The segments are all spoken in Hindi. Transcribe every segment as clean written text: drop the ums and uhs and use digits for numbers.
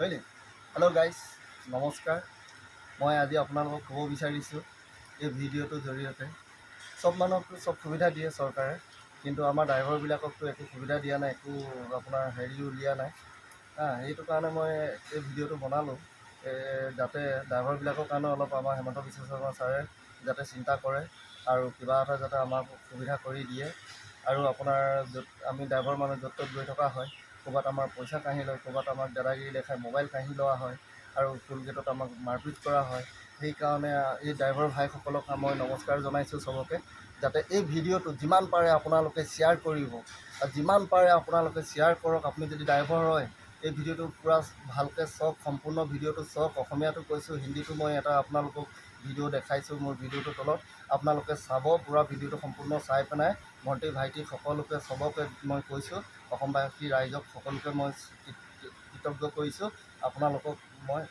हेलो गाइज नमस्कार। मैं आज আপোনালোকক ক'ব বিচাৰিছোঁ এই ভিডিঅ'টোৰ জৰিয়তে सब মানুহকতো सब সুবিধা দিয়ে চৰকাৰে, কিন্তু আমাৰ ড্ৰাইভাৰবিলাককতো একো সুবিধা দিয়া নাই, একো আপোনাৰ হেৰি উলিওৱা নাই। সেইটো কাৰণে মই এই ভিডিঅ'টো বনালোঁ যাতে ড্ৰাইভাৰবিলাকৰ কাৰণে অলপ আমাৰ হিমন্ত বিশ্ব শৰ্মা ছাৰে যাতে চিন্তা কৰে আৰু কিবা এটা যাতে আমাক সুবিধা কৰি দিয়ে। আৰু আপোনাৰ য'ত আমি ড্ৰাইভাৰ মানুহ য'ত ত'ত গৈ থকা হয়, ক'ৰবাত আমাৰ পইচা কাঢ়ি লয়, ক'ৰবাত আমাক দাদাগিৰি দেখাই মোবাইল কাঢ়ি লোৱা হয় আৰু টোল গেটত আমাক মাৰপিট কৰা হয়। সেইকাৰণে এই ড্ৰাইভাৰ ভাইসকলক মই নমস্কাৰ জনাইছোঁ চবকে, যাতে এই ভিডিঅ'টো যিমান পাৰে আপোনালোকে শ্বেয়াৰ কৰিব আৰু যিমান পাৰে আপোনালোকে শ্বেয়াৰ কৰক। আপুনি যদি ড্ৰাইভাৰ হয় এই ভিডিঅ'টো পূৰা ভালকৈ চাওক, সম্পূৰ্ণ ভিডিঅ'টো চাওক। অসমীয়াটো কৈছোঁ, হিন্দীটো মই এটা আপোনালোকক ভিডিঅ' দেখাইছোঁ মোৰ ভিডিঅ'টোৰ তলত, আপোনালোকে চাব। পূৰা ভিডিঅ'টো সম্পূৰ্ণ চাই পেলাই ভণ্টি ভাইটি সকলোকে চবকে মই কৈছোঁ, অসমবাসী ৰাইজক সকলোকে মই কৃতজ্ঞ কৰিছোঁ। আপোনালোকক মই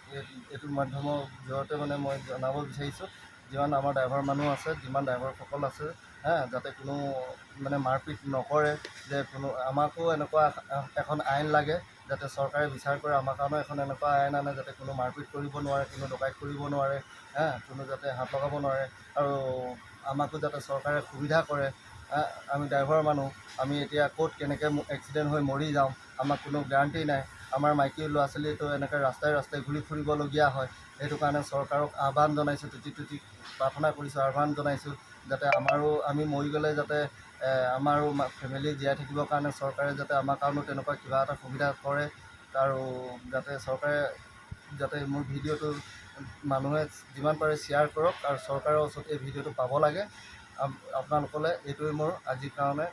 এইটো মাধ্যমৰ জৰিয়তে মই জনাব বিচাৰিছোঁ, যিমান আমাৰ ড্ৰাইভাৰ মানুহ আছে, যিমান ড্ৰাইভাৰসকল আছে, যাতে কোনো মাৰপিট নকৰে। যে কোনো আমাকো এনেকুৱা এখন আইন লাগে, যাতে চৰকাৰে বিচাৰ কৰে আমাৰ কাৰণেও এখন এনেকুৱা আইন আনে যাতে কোনো মাৰপিট কৰিব নোৱাৰে, কোনো ডকাইত কৰিব নোৱাৰে, কোনো যাতে হাত লগাব নোৱাৰে। আৰু আমাকো যাতে চৰকাৰে সুবিধা কৰে। আমি ড্ৰাইভাৰ মানুহ, আমি এতিয়া ক'ত কেনেকৈ এক্সিডেণ্ট হৈ মৰি যাওঁ আমাক কোনো গেৰাণ্টি নাই। আমাৰ মাইকী ল'ৰা ছোৱালীটো এনেকৈ ৰাস্তাই ৰাস্তাই ঘূৰি ফুৰিবলগীয়া হয়। সেইটো কাৰণে চৰকাৰক আহ্বান জনাইছোঁ, টুটি প্ৰাৰ্থনা কৰিছোঁ, আহ্বান জনাইছোঁ যাতে আমি মৰি গ'লে যাতে আমাৰো ফেমিলি জীয়াই থাকিবৰ কাৰণে চৰকাৰে যাতে আমাৰ কাৰণেও তেনেকুৱা কিবা এটা সুবিধা কৰে। আৰু যাতে চৰকাৰে যাতে মোৰ ভিডিঅ'টো মানুহে যিমান পাৰে শ্বেয়াৰ কৰক আৰু চৰকাৰৰ ওচৰত এই ভিডিঅ'টো পাব লাগে। আপোনালোকলৈ এইটোৱে মোৰ আজিৰ কাৰণে।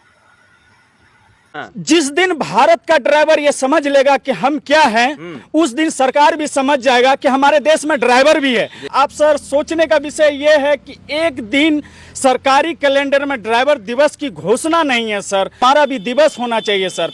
जिस दिन भारत का ड्राइवर ये समझ लेगा कि हम क्या हैं, उस दिन सरकार भी समझ जाएगा कि हमारे देश में ड्राइवर भी है। आप सर सोचने का विषय ये है कि एक दिन सरकारी कैलेंडर में ड्राइवर दिवस की घोषणा नहीं है सर, हमारा भी दिवस होना चाहिए सर।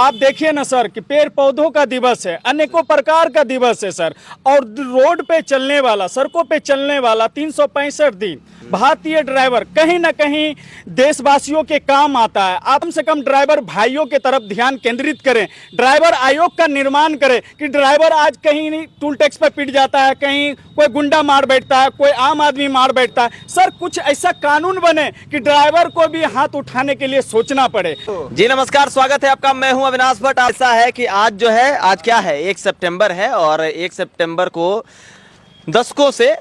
आप देखिए ना सर कि पेड़ पौधों का दिवस है, अनेकों प्रकार का दिवस है सर, और रोड पे चलने वाला, सड़कों पे चलने वाला 365 दिन भारतीय ड्राइवर कहीं ना कहीं देशवासियों के काम आता है। आप कम से कम ड्राइवर भाइयों के तरफ ध्यान केंद्रित करें, ड्राइवर आयोग का निर्माण करें कि ड्राइवर आज कहीं टूल टैक्स पे पिट जाता है, कहीं कोई गुंडा मार बैठता है, कोई आम आदमी मार बैठता है। सर कुछ ऐसा कानून बने कि ड्राइवर को भी हाथ उठाने के लिए सोचना पड़े। जी नमस्कार, स्वागत है आपका। मैं हूं अविनाश भट्ट। ऐसा है कि आज आज क्या है, 1 सितंबर है और 1 सितंबर को दशकों से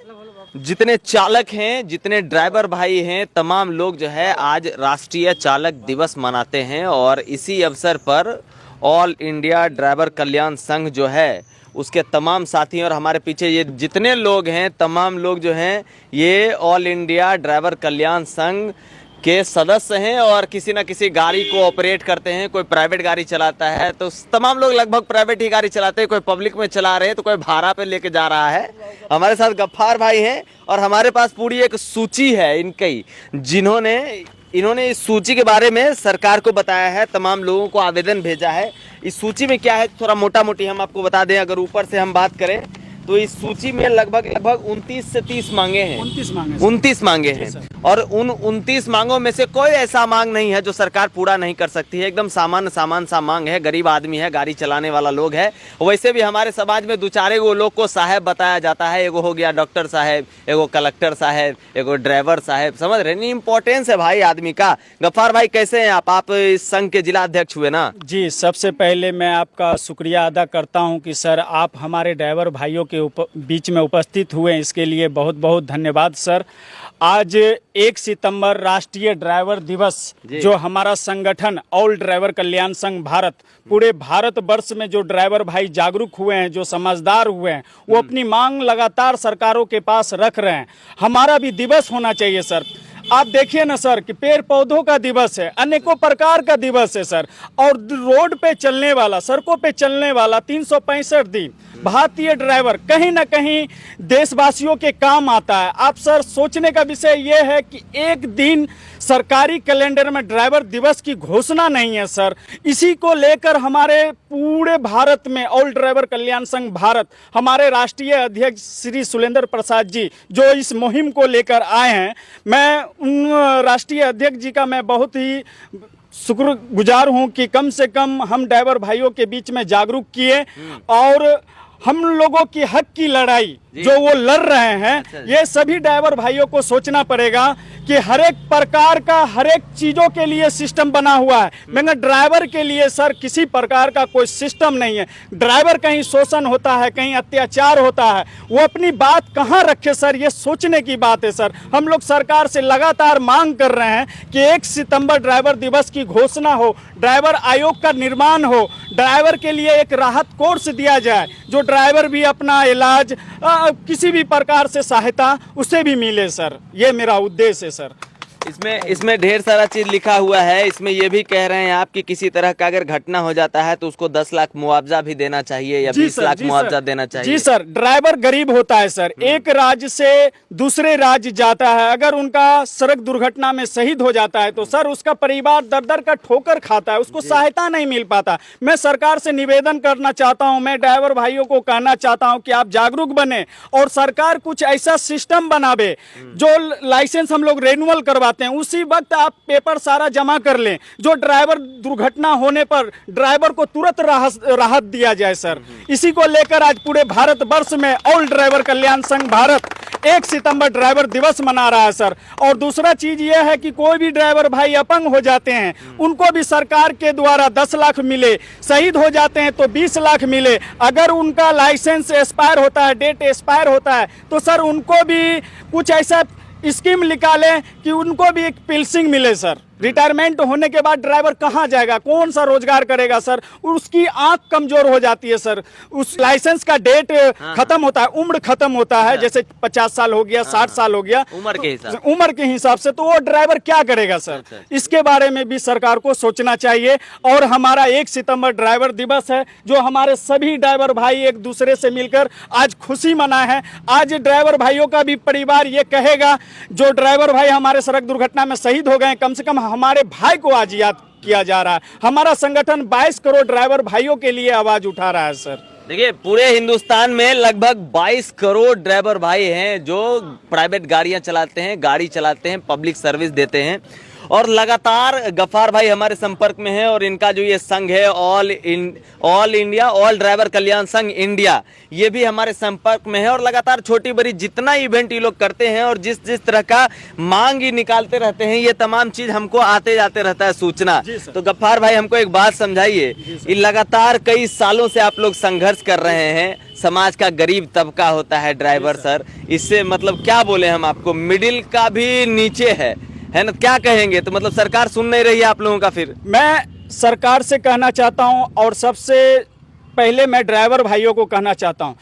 जितने चालक हैं, जितने ड्राइवर भाई हैं, तमाम लोग आज राष्ट्रीय चालक दिवस मनाते हैं। और इसी अवसर पर ऑल इंडिया ड्राइवर कल्याण संघ उसके तमाम साथी और हमारे पीछे ये जितने लोग हैं, तमाम लोग ये ऑल इंडिया ड्राइवर कल्याण संघ के सदस्य हैं और किसी न किसी गाड़ी को ऑपरेट करते हैं। कोई प्राइवेट गाड़ी चलाता है, तो तमाम लोग लगभग प्राइवेट ही गाड़ी चलाते हैं, कोई पब्लिक में चला रहे हैं, तो कोई भाड़ा पे लेके जा रहा है। हमारे साथ गफ्फार भाई हैं और हमारे पास पूरी एक सूची है इनकी, इन्होंने इस सूची के बारे में सरकार को बताया है, तमाम लोगों को आवेदन भेजा है। इस सूची में क्या है थोड़ा मोटा मोटी हम आपको बता दें। अगर ऊपर से हम बात करें तो इस सूची में लगभग 29 से 30 मांगे हैं, 29 मांगे हैं। और उन 29 मांगों में से कोई ऐसा मांग नहीं है जो सरकार पूरा नहीं कर सकती है। एकदम सामान्य सा मांग है, गरीब आदमी है, गाड़ी चलाने वाला लोग है। वैसे भी हमारे समाज में 2-4 वो लोग को साहब बताया जाता है। एगो हो गया डॉक्टर साहब, एगो कलेक्टर साहब, एगो ड्राइवर साहब। समझ रहे नहीं इंपॉर्टेंस है भाई आदमी का। गफ्फार भाई कैसे हैं आप इस संघ के जिला अध्यक्ष हुए ना? जी, सबसे पहले मैं आपका शुक्रिया अदा करता हूं कि सर आप हमारे ड्राइवर भाइयों के बीच में उपस्थित हुए, इसके लिए बहुत बहुत धन्यवाद सर। आज 1 सितंबर राष्ट्रीय ड्राइवर दिवस, जो हमारा संगठन ऑल ड्राइवर कल्याण संघ भारत, पूरे भारत वर्ष में जो ड्राइवर भाई जागरूक हुए हैं, जो समझदार हुए हैं, वो अपनी मांग लगातार सरकारों के पास रख रहे हैं। हमारा भी दिवस होना चाहिए सर। आप देखिए ना सर कि पेड़ पौधों का दिवस है, अनेकों प्रकार का दिवस है सर, और रोड पे चलने वाला, सड़कों पे चलने वाला 365 दिन भारतीय ड्राइवर कहीं ना कहीं देशवासियों के काम आता है। आप सर सोचने का विषय ये है कि एक दिन सरकारी कैलेंडर में ड्राइवर दिवस की घोषणा नहीं है सर। इसी को लेकर हमारे पूरे भारत में ऑल ड्राइवर कल्याण संघ भारत, हमारे राष्ट्रीय अध्यक्ष श्री सुलेंद्र प्रसाद जी जो इस मुहिम को लेकर आए हैं, मैं उन राष्ट्रीय अध्यक्ष जी का मैं बहुत ही शुक्रगुजार हूं कि कम से कम हम ड्राइवर भाइयों के बीच में जागरूक किए। और हम लोगों की हक की लड़ाई जो वो लड़ रहे हैं, अच्छा। ये सभी ड्राइवर भाइयों को सोचना पड़ेगा कि हर एक प्रकार का हर एक चीजों के लिए सिस्टम बना हुआ है, मगर ड्राइवर के लिए सर किसी प्रकार का कोई सिस्टम नहीं है। ड्राइवर कहीं शोषण होता है, कहीं अत्याचार होता है, वो अपनी बात कहाँ रखे सर, ये सोचने की बात है सर। हम लोग सरकार से लगातार मांग कर रहे हैं कि 1 सितंबर ड्राइवर दिवस की घोषणा हो, ड्राइवर आयोग का निर्माण हो, ड्राइवर के लिए एक राहत कोर्स दिया जाए, जो ड्राइवर भी अपना इलाज किसी भी प्रकार से सहायता उसे भी मिले सर। ये मेरा उद्देश्य है सर। इसमें ढेर सारा चीज लिखा हुआ है। इसमें ये भी कह रहे हैं आप कि किसी तरह का अगर घटना हो जाता है तो उसको 10 लाख मुआवजा भी देना चाहिए या 20 लाख मुआवजा देना चाहिए। जी सर, ड्राइवर गरीब होता है सर, एक राज्य से दूसरे राज्य जाता है, अगर उनका सड़क दुर्घटना में शहीद हो जाता है तो सर उसका परिवार दर दर का ठोकर खाता है, उसको सहायता नहीं मिल पाता। मैं सरकार से निवेदन करना चाहता हूं, मैं ड्राइवर भाइयों को कहना चाहता हूं कि आप जागरूक बने और सरकार कुछ ऐसा सिस्टम बनावे जो लाइसेंस हम लोग रेन्युअल करवाते हैं, उसी वक्त आप पेपर सारा जमा कर लें, जो ड्राइवर दुर्घटना होने पर ड्राइवर को तुरंत राहत दिया जाए सर। इसी को लेकर आज पूरे भारत वर्ष में ऑल ड्राइवर कल्याण संघ भारत 1 सितंबर ड्राइवर दिवस मना रहा है सर। और दूसरा चीज यह है कि कोई भी ड्राइवर भाई अपंग हो जाते हैं, उनको भी सरकार के द्वारा 10 लाख मिले, शहीद हो जाते हैं तो 20 लाख मिले, अगर उनका लाइसेंस एक्सपायर होता है, डेट एक्सपायर होता है तो सर उनको भी कुछ ऐसा स्कीम निकालें कि उनको भी एक पिल्सिंग मिले सर। रिटायरमेंट होने के बाद ड्राइवर कहाँ जाएगा, कौन सा रोजगार करेगा सर, उसकी आंख कमजोर हो जाती है सर, उस लाइसेंस का डेट खत्म होता है, उम्र खत्म होता है, जैसे 50 साल हो गया, 60 साल हो गया, उम्र के हिसाब से, तो वो ड्राइवर क्या करेगा सर। इसके बारे में भी सरकार को सोचना चाहिए। और हमारा 1 सितंबर ड्राइवर दिवस है, जो हमारे सभी ड्राइवर भाई एक दूसरे से मिलकर आज खुशी मनाए हैं। आज ड्राइवर भाइयों का भी परिवार ये कहेगा, जो ड्राइवर भाई हमारे सड़क दुर्घटना में शहीद हो गए, कम से कम हमारे भाई को आज याद किया जा रहा है। हमारा संगठन 22 करोड़ ड्राइवर भाइयों के लिए आवाज उठा रहा है सर। देखिए, पूरे हिंदुस्तान में लगभग 22 करोड़ ड्राइवर भाई हैं जो प्राइवेट गाड़ियां चलाते हैं, गाड़ी चलाते हैं, पब्लिक सर्विस देते हैं। और लगातार गफ्फार भाई हमारे संपर्क में है और इनका जो ये संघ है ऑल इंडिया ऑल ड्राइवर कल्याण संघ इंडिया, ये भी हमारे संपर्क में है और लगातार छोटी बड़ी जितना इवेंट ये लोग करते हैं और जिस जिस तरह का मांग ये निकालते रहते हैं, ये तमाम चीज हमको आते जाते रहता है सूचना। तो गफ्फार भाई हमको एक बात समझाइए, ये लगातार कई सालों से आप लोग संघर्ष कर रहे हैं, समाज का गरीब तबका होता है ड्राइवर सर, इससे मतलब क्या बोले हम आपको, मिडिल का भी नीचे है ना, क्या कहेंगे? तो मतलब सरकार सुन नहीं रही है आप लोगों का। फिर मैं सरकार से कहना चाहता हूं और सबसे पहले मैं ड्राइवर भाइयों को कहना चाहता हूं,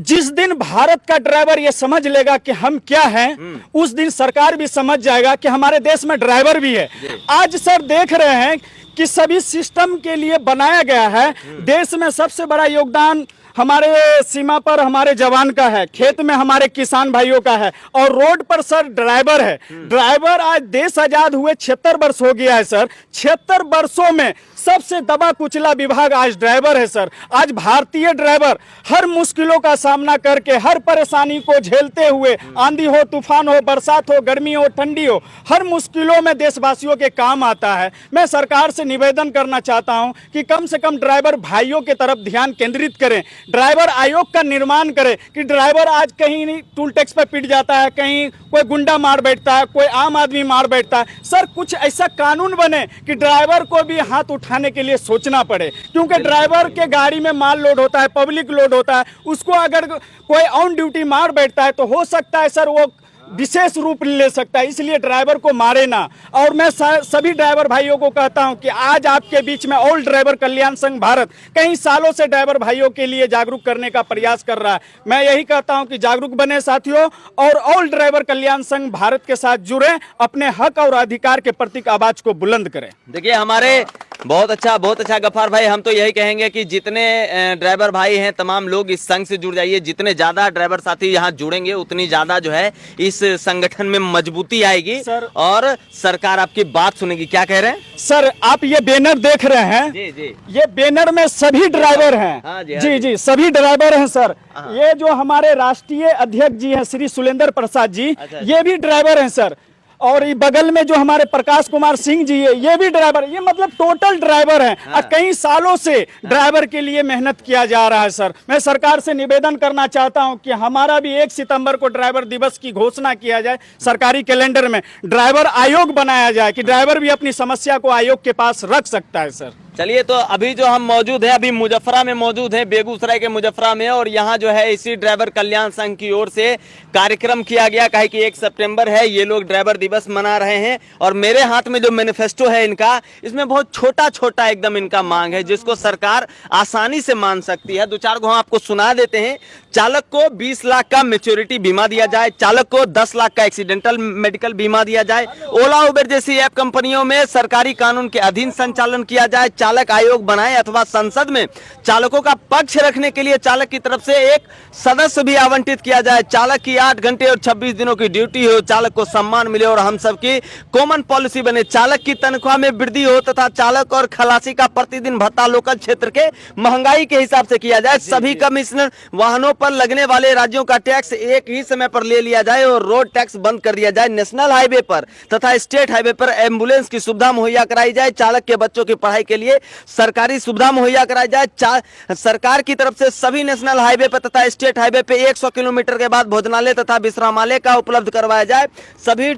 जिस दिन भारत का ड्राइवर ये समझ लेगा कि हम क्या हैं, उस दिन सरकार भी समझ जाएगा कि हमारे देश में ड्राइवर भी है। आज सर देख रहे हैं कि सभी सिस्टम के लिए बनाया गया है, देश में सबसे बड़ा योगदान हमारे सीमा पर हमारे जवान का है, खेत में हमारे किसान भाइयों का है, और रोड पर सर ड्राइवर है। ड्राइवर आज देश आजाद हुए 76 वर्ष हो गया है सर, 76 वर्षों में सबसे दबा कुचला विभाग आज ड्राइवर है सर। आज भारतीय ड्राइवर हर मुश्किलों का सामना करके, हर परेशानी को झेलते हुए, आंधी हो, तूफान हो, बरसात हो, गर्मी हो, ठंडी हो, हर मुश्किलों में देशवासियों के काम आता है। मैं सरकार से निवेदन करना चाहता हूं कि कम से कम ड्राइवर भाइयों की तरफ ध्यान केंद्रित करें, ड्राइवर आयोग का निर्माण करें कि ड्राइवर आज कहीं टूल टैक्स पर पिट जाता है, कहीं कोई गुंडा मार बैठता है, कोई आम आदमी मार बैठता है। सर कुछ ऐसा कानून बने कि ड्राइवर को भी हाथ उठाने के लिए सोचना पड़े, क्योंकि ड्राइवर के गाड़ी में माल लोड होता है, पब्लिक लोड होता है, उसको अगर कोई ऑन ड्यूटी मार बैठता है तो हो सकता है सर वो विशेष रूप ले सकता है, इसलिए ड्राइवर को मारे ना। और मैं सभी ड्राइवर भाइयों को कहता हूं कि आज आपके बीच में ऑल ड्राइवर कल्याण संघ भारत कई सालों से ड्राइवर भाइयों के लिए जागरूक करने का प्रयास कर रहा है। मैं यही कहता हूं कि जागरूक बने साथियों, और ऑल ड्राइवर कल्याण संघ भारत के साथ जुड़े, अपने हक और अधिकार के प्रति आवाज को बुलंद करें। देखिए, हमारे बहुत अच्छा गफ्फार भाई, हम तो यही कहेंगे कि जितने ड्राइवर भाई हैं तमाम लोग इस संघ से जुड़ जाइए। जितने ज्यादा ड्राइवर साथी यहाँ जुड़ेंगे उतनी ज्यादा जो है इस संगठन में मजबूती आएगी सर, और सरकार आपकी बात सुनेगी। क्या कह रहे हैं सर? आप ये बैनर देख रहे हैं, जी। ये बैनर में सभी ड्राइवर हैं। जी, सभी ड्राइवर हैं सर। ये जो हमारे राष्ट्रीय अध्यक्ष जी हैं श्री सुलेंद्र प्रसाद जी, ये भी ड्राइवर हैं सर। और ये बगल में जो हमारे प्रकाश कुमार सिंह जी है, ये भी ड्राइवर, ये मतलब टोटल ड्राइवर हैं। और कई सालों से ड्राइवर के लिए मेहनत किया जा रहा है। सर, मैं सरकार से निवेदन करना चाहता हूं कि हमारा भी 1 सितंबर को ड्राइवर दिवस की घोषणा किया जाए, सरकारी कैलेंडर में ड्राइवर आयोग बनाया जाए कि ड्राइवर भी अपनी समस्या को आयोग के पास रख सकता है। सर, चलिए, तो अभी जो हम मौजूद हैं, अभी मुजफ्फरा में मौजूद हैं, बेगूसराय के मुजफ्फरा में, और यहाँ जो है इसी ड्राइवर कल्याण संघ की ओर से कार्यक्रम किया गया। कहे कि 1 सितंबर है, ये लोग ड्राइवर दिवस मना रहे हैं। और मेरे हाथ में जो मैनिफेस्टो है इनका, इसमें बहुत छोटा छोटा एकदम इनका मांग है, जिसको सरकार आसानी से मान सकती है। 2-4 को हम आपको सुना देते हैं। चालक को 20 लाख का मैच्योरिटी बीमा दिया जाए, चालक को 10 लाख का एक्सीडेंटल मेडिकल बीमा दिया जाए, ओला उबर जैसी ऐप कंपनियों में सरकारी कानून के अधीन संचालन किया जाए, चालक आयोग बनाए अथवा संसद में चालकों का पक्ष रखने के लिए चालक की तरफ से एक सदस्य भी आवंटित किया जाए, चालक की 8 घंटे और 26 दिनों की ड्यूटी हो, चालक को सम्मान मिले और हम सब की कॉमन पॉलिसी बने, चालक की तनख्वाह में वृद्धि हो तथा चालक और खलासी का प्रतिदिन भत्ता लोकल क्षेत्र के महंगाई के हिसाब से किया जाए, सभी कमिश्नर वाहनों पर लगने वाले राज्यों का टैक्स एक ही समय पर ले लिया जाए और रोड टैक्स बंद कर दिया जाए, नेशनल हाईवे पर तथा स्टेट हाईवे पर एम्बुलेंस की सुविधा मुहैया कराई जाए, चालक के बच्चों की पढ़ाई के लिए सरकारी सुविधा मुहैया कराई जाए, सरकार की तरफ से सभी नेशनल हाईवे पर तथा स्टेट हाईवे पे 100 किलोमीटर के बाद भोजनालय तथा विश्रामालय का उपलब्ध करवाया जाए, सभी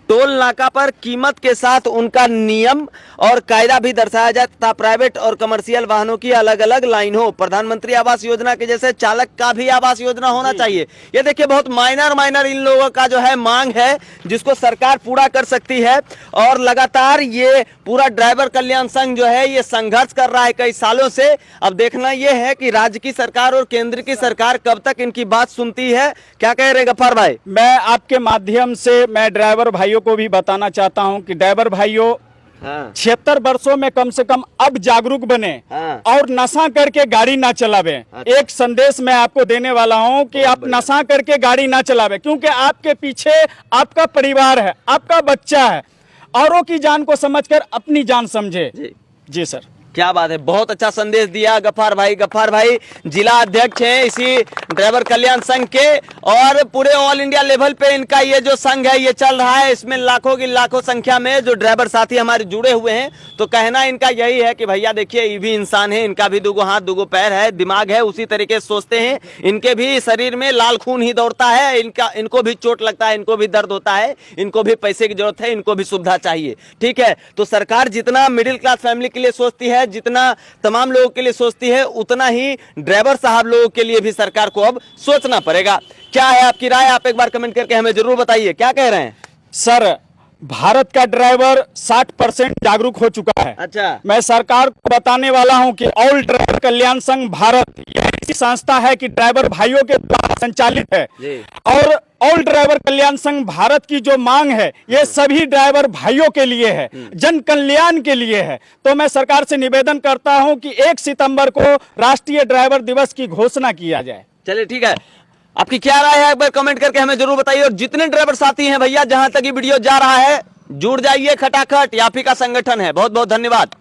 टोल नाका पर कीमत के साथ उनका नियम और कायदा भी दर्शाया जाए तथा प्राइवेट और कमर्शियल वाहनों की अलग अलग लाइन हो, प्रधानमंत्री आवास योजना के जैसे चालक का भी आवास योजना होना चाहिए। ये देखिए, बहुत माइनर इन लोगों का जो है मांग है, जिसको सरकार पूरा कर सकती है। और लगातार ये पूरा ड्राइवर कल्याण संघ जो है ये संघर्ष कर रहा है कई सालों से। अब देखना यह है कि राज्य की सरकार और केंद्र की सरकार कब तक इनकी बात सुनती है। क्या कह रहे गफ्फार भाई? मैं आपके माध्यम से मैं ड्राइवर भाइयों को भी बताना चाहता हूं कि ड्राइवर भाइयों, 76 वर्षों में कम से कम अब जागरूक बने और नशा करके गाड़ी ना चलावे। एक संदेश मैं आपको देने वाला हूं कि आप नशा करके गाड़ी ना चलावे, क्योंकि आपके पीछे आपका परिवार है, आपका बच्चा है। औरों की जान को समझकर अपनी जान समझे। जी सर, क्या बात है, बहुत अच्छा संदेश दिया गफ्फार भाई जिला अध्यक्ष हैं इसी ड्राइवर कल्याण संघ के, और पूरे ऑल इंडिया लेवल पे इनका ये जो संघ है ये चल रहा है। इसमें लाखों की लाखों संख्या में जो ड्राइवर साथी हमारे जुड़े हुए हैं। तो कहना इनका यही है कि भैया देखिए, ये भी इंसान है, इनका भी 2 हाथ 2 पैर है, दिमाग है, उसी तरीके से सोचते हैं, इनके भी शरीर में लाल खून ही दौड़ता है, इनको भी चोट लगता है, इनको भी दर्द होता है, इनको भी पैसे की जरूरत है, इनको भी सुविधा चाहिए। ठीक है, तो सरकार जितना मिडिल क्लास फैमिली के लिए सोचती है, जितना तमाम लोगों के लिए सोचती है, उतना ही ड्राइवर साहब लोगों के लिए भी सरकार को अब सोचना पड़ेगा। क्या है आपकी राय? आप एक बार कमेंट करके हमें जरूर बताइए, क्या कह रहे हैं? सर, भारत का ड्राइवर 60% जागरूक हो चुका है। अच्छा, मैं सरकार को बताने वाला हूं कि ऑल ड्राइवर कल्याण संघ भारत यह ऐसी संस्था है कि ड्राइवर भाइयों के द्वारा संचालित है। और ऑल ड्राइवर कल्याण संघ भारत की जो मांग है ये सभी ड्राइवर भाइयों के लिए है, जन कल्याण के लिए है। तो मैं सरकार से निवेदन करता हूं कि 1 सितंबर को राष्ट्रीय ड्राइवर दिवस की घोषणा किया जाए। चलिए ठीक है, आपकी क्या राय है एक बार कमेंट करके हमें जरूर बताइए। और जितने ड्राइवर साथी हैं भैया, जहां तक ये वीडियो जा रहा है, जुड़ जाइए खटाखट, याफी का संगठन है। बहुत बहुत धन्यवाद।